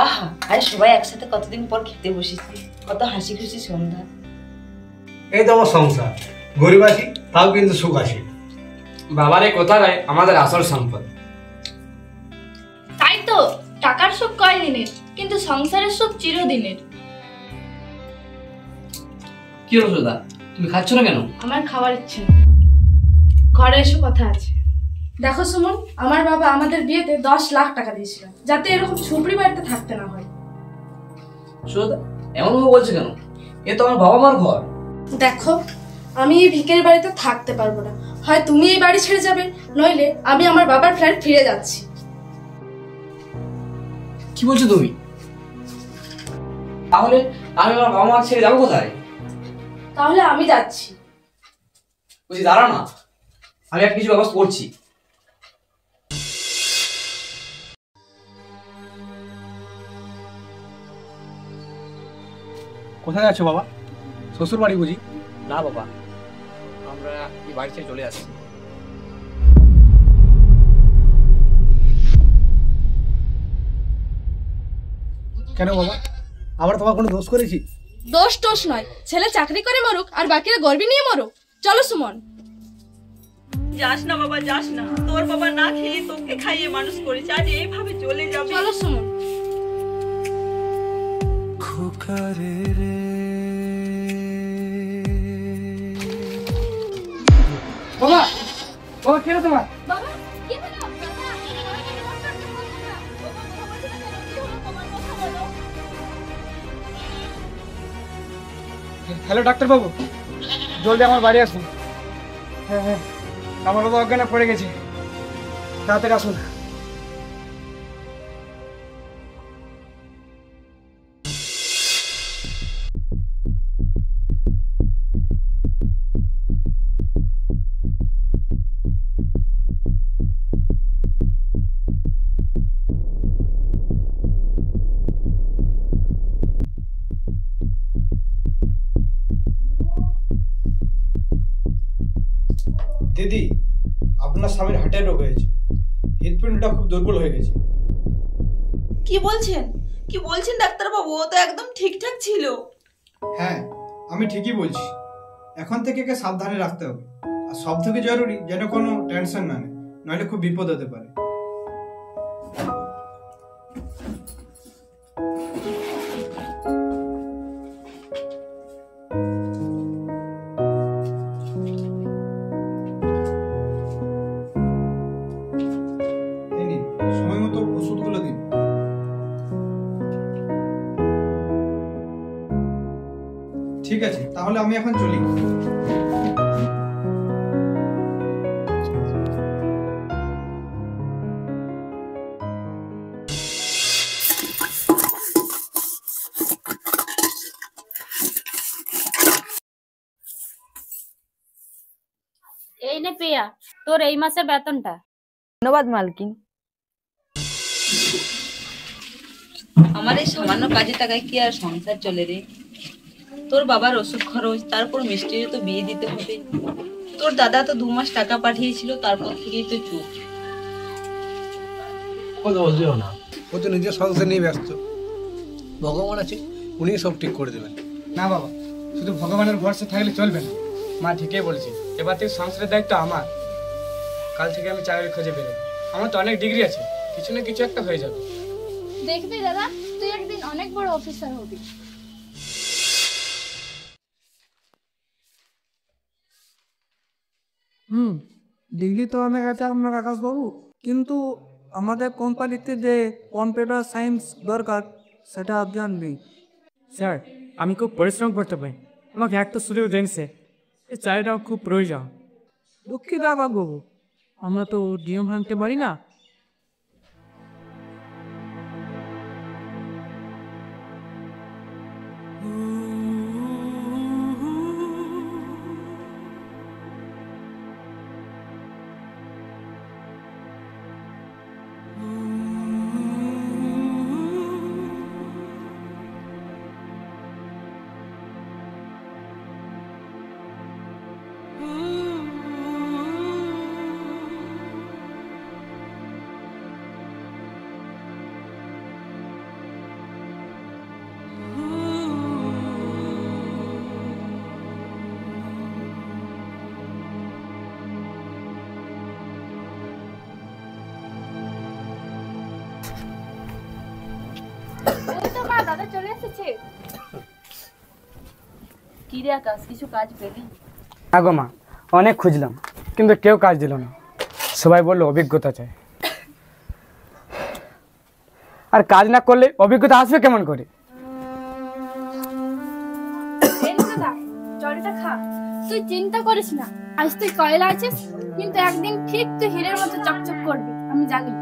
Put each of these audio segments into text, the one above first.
আহা, আরে সবাই একসাথে কতদিন পর খেতে বসেছি, কত হাসি খুশি সন্ধ্যা। এই তো আমার সংসার, গরিব আছি তাও কিন্তু সুখ আছে। বাবার এই কথাটাই আমাদের আসল সম্পদ। তাই তো, টাকার সুখ কয়দিনের, কিন্তু সংসারের সুখ চিরদিনের। কি হলো সুদা, তুমি খাচ্ছ না কেন? আমার খাওয়ার ইচ্ছে না, ঘরে এসে কথা আছে। দেখো সুমন, আমার বাবা আমাদের বিয়েতে 10 লাখ টাকা দিয়েছিল, যাতে এরকম ঝুপড়ি বাড়িতে থাকতে না হয়। সুদা এমন ভাবে বলছে কেন? এ তো আমার বাবা মার ঘর। দেখো, আমি এই ভিকের বাড়িতে থাকতে পারবো না। হয় তুমি এই বাড়ি ছেড়ে যাবে, নইলে আমি আমার বাবার ফ্ল্যাট ফিরে যাচ্ছি। কি বলছো তুমি? তাহলে আমি আমার বাবা মা ছেড়ে যাবো কোথায়? তাহলে আমি যাচ্ছি। বলছি দাঁড়া না, আমি একটা কিছু ব্যবস্থা করছি। কোথায় আছো বাবা? শ্বশুর বাড়ি বুঝি? না বাবা, আমরা এই বাড়ি ছেড়ে চলে আসছি। কেন বাবা, আবার তোমার কোনো দোষ করেছি? দোষ টোষ নয়, ছেলে চাকরি করে মরুক আর বাকিরা গর্বি নিয়ে মরুক। চলো সুমন। যাস না বাবা, যাস না। তোর বাবা না খেয়ে তোকে খাইয়ে মানুষ করেছে, আজ এইভাবে চলে যাবে। চলো সুমন। বাবা, বাবা কেন তোমার? বাবা, কি হলো? বাবা, হ্যালো ডাক্তার বাবু, জলদি আমার বাড়ি আসুন। হ্যাঁ হ্যাঁ, আমার বাবা অজ্ঞানে পড়ে গেছে, তাড়াতাড়ি আসুন। দিদি, আপনার স্বামীর হার্টের রোগ হয়েছে, হৃৎপিণ্ডটা খুব দুর্বল হয়ে গেছে। কি বলছেন, কি বলছেন ডাক্তারবাবু? ও তো একদম ঠিকঠাক ছিল। হ্যাঁ, আমি ঠিকই বলছি। এখন থেকে একে সাবধানে রাখতে হবে, আর সব থেকে জরুরি যেন কোনো টেনশন না নেয়, নইলে খুব বিপদ হতে পারে। এই নিন, সময় মতো ওষুধগুলো দিন। ঠিক আছে, তাহলে আমি এখন চলি। এই নে প্রিয়া, তোর এই মাসের বেতনটা। ধন্যবাদ মালকিন। আমার এই সামান্য কাজের টাকায় কি আর সংসার চলে রে? তোর বাবার ওষুধ খরচ, তারপর মিষ্টির তো বিয়ে দিতে হবে। তোর দাদা তো 2 মাস টাকা পাঠিয়েছিল, তারপর থেকেই তো চুপ। ও দোষ দিও না, ও তো নিজের সংসার নিয়ে ব্যস্ত। ভগবান আছে, উনি সব ঠিক করে দেবেন। না বাবা, শুধু ভগবানের ভরসা থাকলে চলবে না। মা ঠিকই বলছে, এবার থেকে সংসারের দায়িত্ব আমার। কাল থেকে আমি চাকরির খোঁজে বেরোবো। আমার তো অনেক ডিগ্রি আছে, কিছু না কিছু একটা হয়ে যাবে। দেখবি দাদা, তুই একদিন অনেক বড় অফিসার হবি। ডিগ্রি তো অনেক আছে আপনার আকাশবাবু, কিন্তু আমাদের কোম্পানিতে যে কম্পিউটার সায়েন্স দরকার সেটা আপনি আনবেন। স্যার, আমি খুব পরিশ্রম করতে পারি, আমাকে একটা সুযোগ দিনছে, এই চাকরিটাও খুব প্রয়োজন। দুঃখিত আকাশবাবু, আমরা তো নিয়ম ভাঙতে পারি না। ওই তো মা, দাদা চলে এসেছে। কি রে আকাশ, কিছু কাজ পেলি? না গো মা, অনেক খুঁজলাম কিন্তু কেউ কাজ দিল না। সবাই বললো অভিজ্ঞতা চাই, আর কাজ না করলে অভিজ্ঞতা আসবে কেমন করে? এই নে দাদা, জলটা খা। তুই চিন্তা করিস না, আজ তুই কয়লা আছিস, কিন্তু একদিন ঠিক তুই হীরের মতো চকচক করবি, আমি জানি।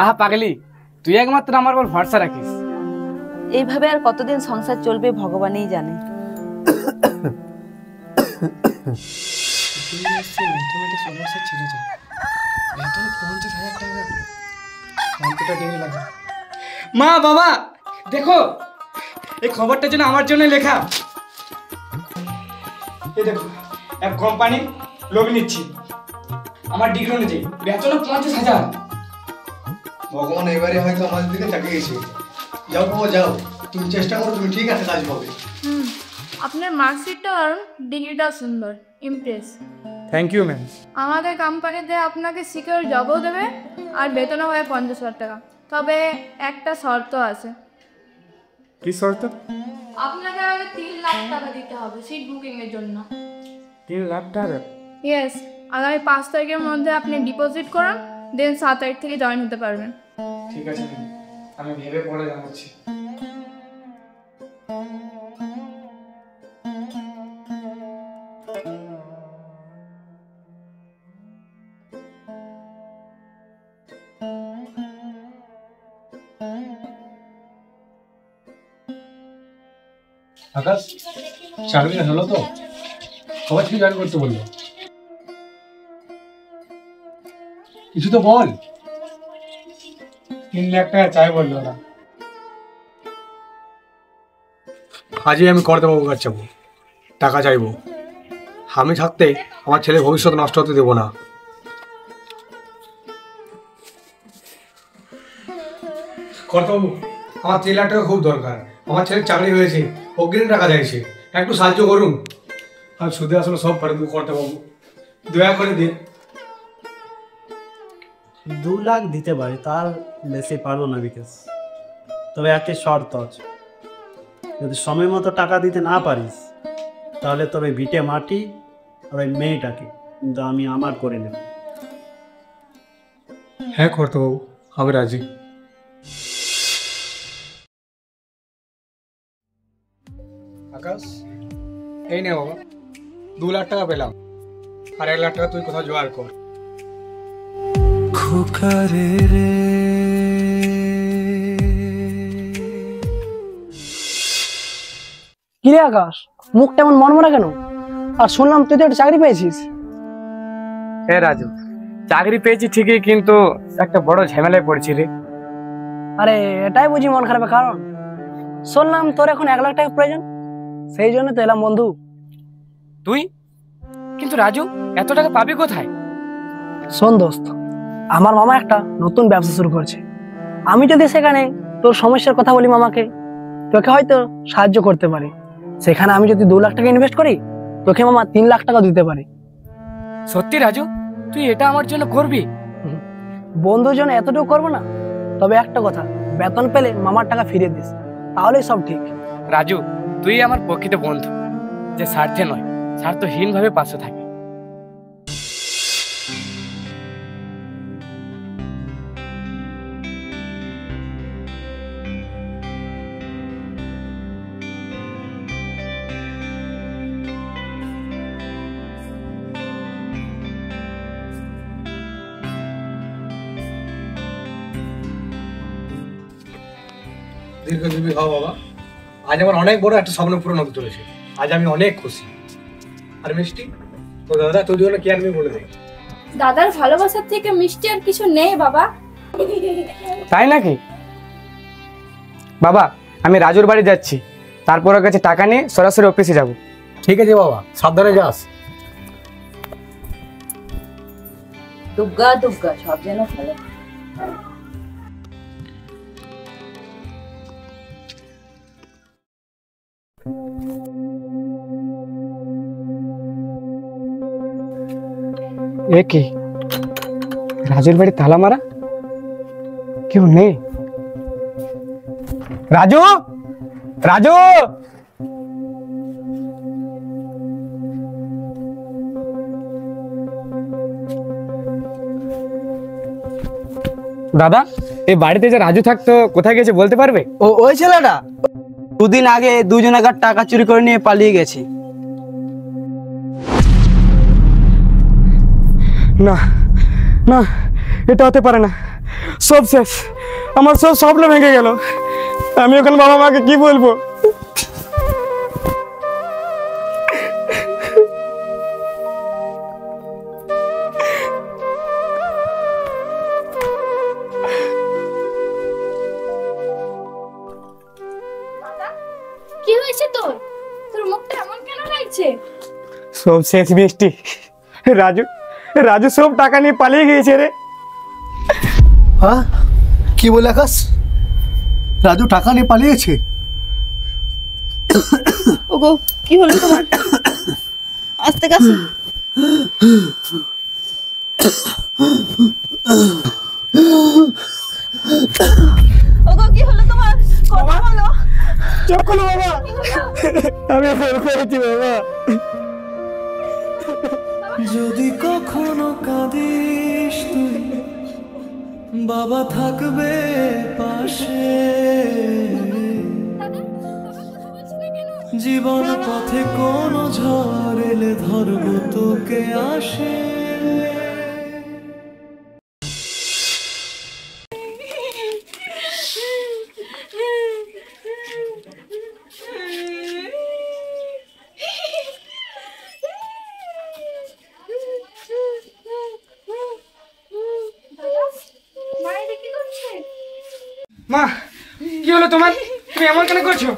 আহা পাগলি, তুই একমাত্র আমার উপর ভরসা রাখিস। এইভাবে আর কতদিন সংসার চলবে ভগবানই জানে। মা বাবা দেখো, এই খবরটা যেন আমার জন্য লেখা। এই দেখো, এক কোম্পানি লোক নিচ্ছি, আমার ডিগ্রি অনুযায়ী বেতন 50,000। ভগবান এবারে হয়তো আমাদের দিকে তাকিয়ে গেছে। যাও বাবা যাও, তুমি চেষ্টা করো, তুমি ঠিক আছে কাজ পাবে। আপনার মার্কশিটটা দারুণ, ডিগ্রিটা সুন্দর, ইমপ্রেস। Thank you ma'am. আমাদের কোম্পানিতে আপনাকে সিকিউর জবও দেবে আর বেতনও হয় 50,000 টাকা। তবে একটা শর্ত আছে। কি শর্ত? আপনাকে আগে 3 লাখ টাকা দিতে হবে সিট বুকিং এর জন্য। 3 লাখ টাকা? ইয়েস, আগামী 5 তারিখের মধ্যে আপনি ডিপোজিট করুন, দেন 7 তারিখ থেকে জয়েন হতে পারবেন। ঠিক আছে ম্যাম, আমি ভেবে পরে জানাচ্ছি। আকাশ, চাকরি হলো তো? কবে থেকে জয়েন করতে বললো? কিছু তো বল। 3 লাখ টাকা চাই বললো ওরা। আজই আমি করতে পাবো, কাজ চাবো, টাকা চাইবো। আমি থাকতে আমার ছেলে ভবিষ্যৎ নষ্ট হতে দেবো না। কর্তাবাবু, আমার 3 লাখ টাকা খুব দরকার। আমার ছেলের চাকরি হয়েছে, অগ্রিম টাকা চাইছে, একটু সাহায্য করুন। আর সুদে আসলে সব পারে দেবো কর্তাবাবু, দয়া করে দিন। 2 লাখ দিতে পারি, তার বেশি পারবো না বিকাশ। তবে একটি শর্ত আছে, যদি সময় মতো টাকা দিতে না পারিস তাহলে তবে ভিটে মাটি আর ওই মেয়েটাকে কিন্তু আমি আমার করে নেব। হ্যাঁ কর্তাবাবু, আমি রাজি। আকাশ, এই নে বাবা, 2 লাখ টাকা পেলাম, আর 1 লাখ টাকা তুই কোথাও জোগাড় কর। কিরে আকাশ, মুখটা এমন মনমরা কেন? আর শুনলাম তুই তো একটা চাকরি পেয়েছিস। হ্যাঁ রাজু, চাকরি পেয়েছি ঠিকই, কিন্তু একটা বড় ঝামেলায় পড়েছি রে। আরে এটাই বুঝি মন খারাপের কারণ? শুনলাম তোর এখন 1 লাখ টাকা প্রয়োজন, সেই জন্য তো এলাম বন্ধু। তুই কিন্তু রাজু, এত টাকা পাবি কোথায়? শোন দোস্ত, আমার মামা একটা নতুন ব্যবসা শুরু করছে। আমি যদি সেখানে তোর সমস্যার কথা বলি মামাকে, তোকে হয়তো সাহায্য করতে পারে। সেখানে আমি যদি 2 লাখ টাকা ইনভেস্ট করি, তোকে মামা 3 লাখ টাকা দিতে পারে। সত্যি রাজু, তুই এটা আমার জন্য করবি? বন্ধুর জন্য এতটুকু করবো না? তবে একটা কথা, বেতন পেলে মামার টাকা ফিরিয়ে দিস, তাহলেই সব ঠিক। রাজু, তুই আমার প্রকৃত বন্ধু, যে স্বার্থে নয় স্বার্থহীন ভাবে পাশে থাকে। দীর্ঘজীবী হও বাবা। আজ আমার অনেক বড় একটা স্বপ্ন পূরণ হতে চলেছে। আজ আমি অনেক খুশি। আর মিষ্টি, তো দাদা তোর জন্য কি আমি বলে দেই? দাদার ভালোবাসার থেকে মিষ্টি আর কিছু নেই বাবা। তাই নাকি? বাবা, আমি রাজুর বাড়ি যাচ্ছি, তারপর ওর কাছে টাকা নিয়ে সরাসরি অফিসে যাব। ঠিক আছে বাবা, সাবধানে যাস। দুগ্গা দুগ্গা সব যেন ভালো। এ কি, রাজুর বাড়ি তালা মারা, কেউ নেই। রাজু, রাজু, দাদা এই বাড়িতে যে রাজু থাকতো কোথায় গেছে বলতে পারবে? ওই ছেলেটা দুদিন আগে দুজনাকার টাকা চুরি করে নিয়ে পালিয়ে গেছে। না না, এটা হতে পারে না, সব শেষ, আমার সব স্বপ্ন ভেঙে গেল। আমি এখন বাবা মাকে কি বলবো? কি হয়েছে তোর? তোর মুখটা এমন কেন লাগছে? সব শেষ বৃষ্টি। রাজু, রাজু সব টাকা নিয়ে পালিয়ে গিয়েছে রে। হ্যাঁ, কি বলে আকাশ? রাজু টাকা নিয়ে পালিয়েছে? ওগো কি হলো তোমার? আস্তে কাছে। ওগো কি হলো তোমার? কথা বলো। চুপ করো বাবা, আমি ভুল করেছি বাবা। যদি কখনো কাঁদিস তুই, বাবা থাকবে পাশে। জীবন পথে কোনো ঝড় এলে ধরবো তোকে আসে। মা, কি হলো তোমার? তুমি এমন কেন করছো?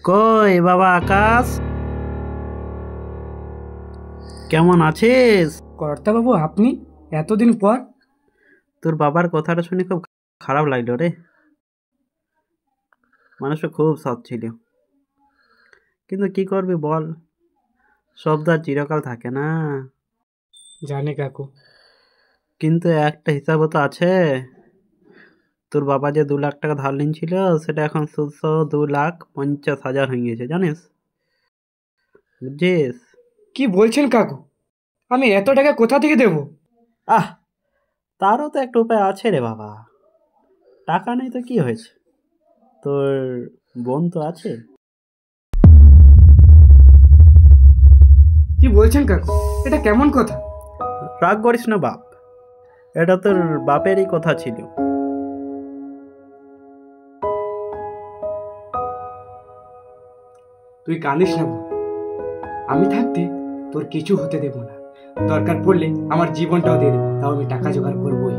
কই বাবা আকাশ, কেমন আছিস? কর্তা বাবু, আপনি এতদিন পর? তোর বাবার কথাটা শুনে খুব খারাপ লাগলো রে। মানুষটা খুব সৎ ছিল, কিন্তু কি করবি বল, সব তো আর চিরকাল থাকে না। জানি কাকু, কিন্তু একটা হিসাবও তো আছে। তোর বাবা যে 2 লাখ টাকা ধার নিয়েছিল, সেটা এখন সুদ সহ 2,50,000 হয়ে গেছে, জানিস? বুঝছিস? কি বলছেন কাকু? আমি এত টাকা কোথা থেকে দেব? তারও তো একটা উপায় আছে রে বাবা। টাকা নেই তো কি হয়েছে, তোর বোন তো আছে। কি বলছেন কাকু? এটা কেমন কথা? রাগ করিস না বাপ, এটা তোর বাপেরই কথা ছিল। তুই কাঁদিস না বোন, আমি থাকতে তোর কিছু হতে দেব না। দরকার পড়লে আমার জীবনটাও দিয়ে দেবো, তাও আমি টাকা জোগাড় করবোই।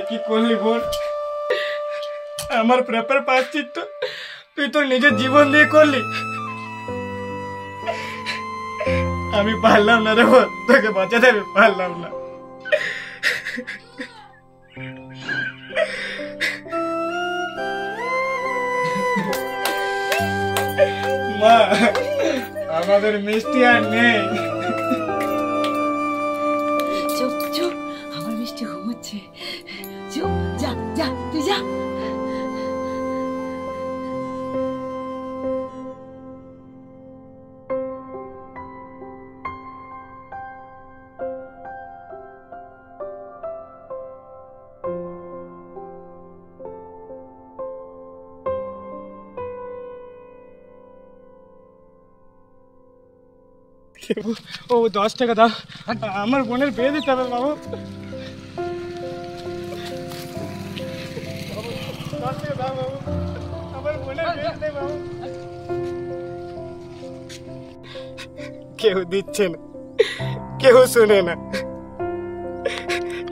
কি করলি বোন? আমার পেপার পাচ্ছিস তো, তুই তোর নিজের জীবন দিয়ে করলি। আমি পারলাম না রে বোন, তোকে বাঁচাতে আমি পারলাম না। মা, আমাদের মিষ্টি আর নেই। চুপ চুপ, আমার মিষ্টি ঘুমোচ্ছে। চুপ, যা যা তুই যা। ও 10 টাকা দাও, আমার বোনের বিয়ে দিতে হবে বাবু। 10 টাকা দাও বাবু, আমার বোনের বিয়ে দিতে বাবু। কেউ দিচ্ছে না, কেউ শুনে না।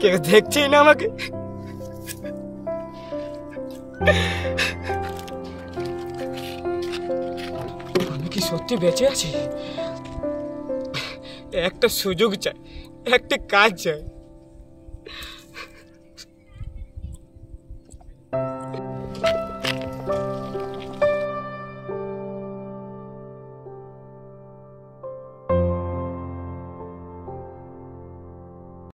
কেউ দেখছেই না আমাকে। আমি কি সত্যি বেঁচে আছি? একটা সুযোগ চাই, একটা কাজ চাই।